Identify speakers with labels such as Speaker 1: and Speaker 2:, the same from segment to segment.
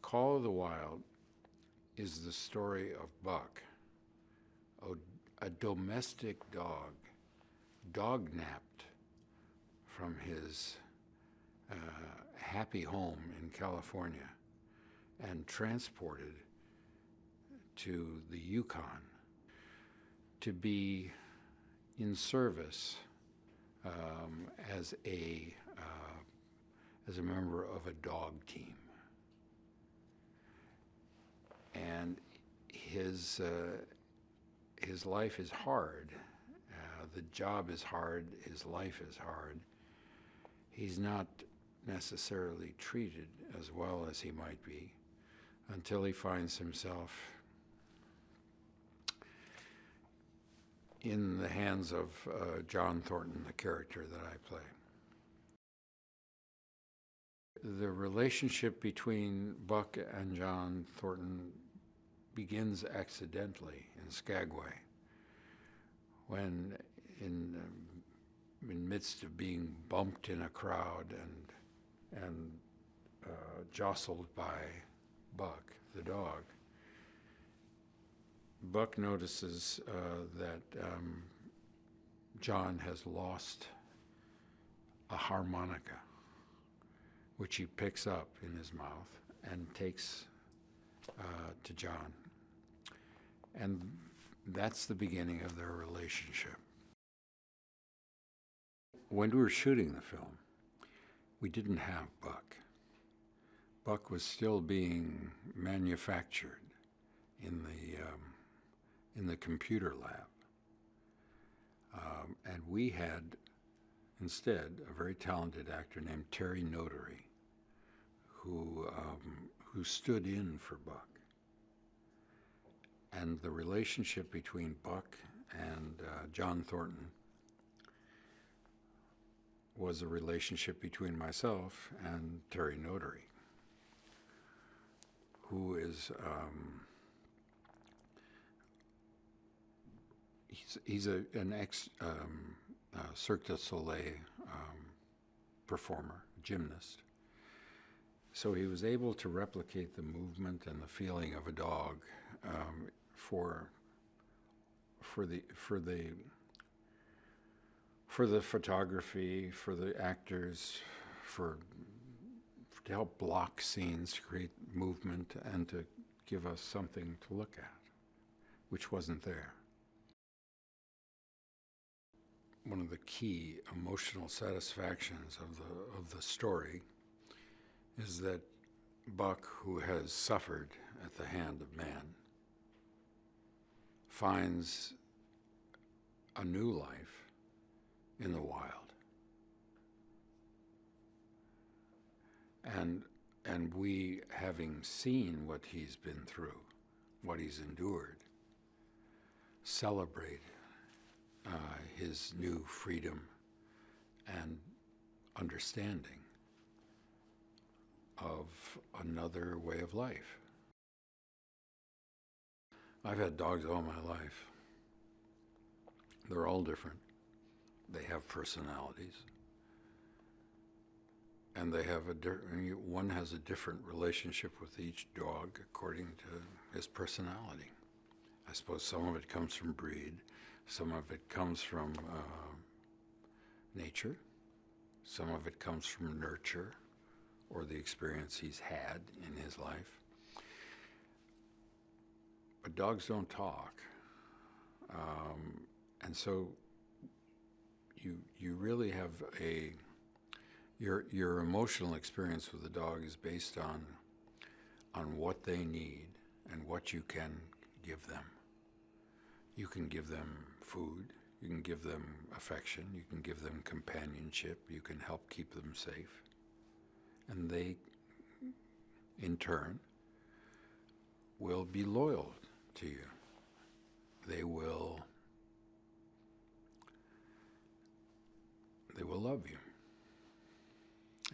Speaker 1: Call of the Wild is the story of Buck, a domestic dog, dog-napped from his happy home in California and transported to the Yukon to be in service as a member of a dog team. And his life is hard. The job is hard. His life is hard. He's not necessarily treated as well as he might be until he finds himself in the hands of John Thornton, the character that I play. The relationship between Buck and John Thornton begins accidentally in Skagway, when in midst of being bumped in a crowd and jostled by Buck, the dog, Buck notices that John has lost a harmonica, which he picks up in his mouth and takes to John. And that's the beginning of their relationship. When we were shooting the film, we didn't have Buck. Buck was still being manufactured in the computer lab. And we had, instead, a very talented actor named Terry Notary, who stood in for Buck. And the relationship between Buck and John Thornton was a relationship between myself and Terry Notary, who is he's an ex Cirque du Soleil performer, gymnast. So he was able to replicate the movement and the feeling of a dog for the photography, for the actors, to help block scenes, to create movement, and to give us something to look at, which wasn't there. One of the key emotional satisfactions of the story is that Buck, who has suffered at the hand of man, finds a new life in the wild. And we, having seen what he's been through, what he's endured, celebrate his new freedom and understanding of another way of life. I've had dogs all my life. They're all different. They have personalities. And they have one has a different relationship with each dog according to his personality. I suppose some of it comes from breed, some of it comes from nature, some of it comes from nurture or the experience he's had in his life. But dogs don't talk. And so you really have your emotional experience with the dog is based on what they need and what you can give them. You can give them food, you can give them affection, you can give them companionship, you can help keep them safe. And they, in turn, will be loyal to you. They will love you.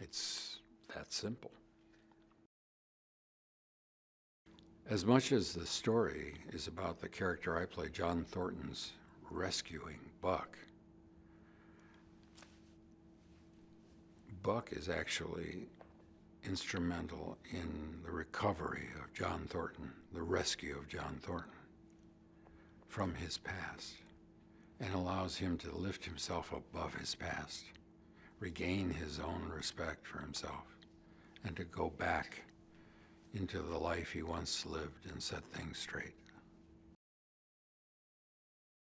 Speaker 1: It's that simple. As much as the story is about the character I play, John Thornton's rescuing Buck, Buck is actually instrumental in the recovery of John Thornton, the rescue of John Thornton from his past, and allows him to lift himself above his past, regain his own respect for himself, and to go back into the life he once lived and set things straight.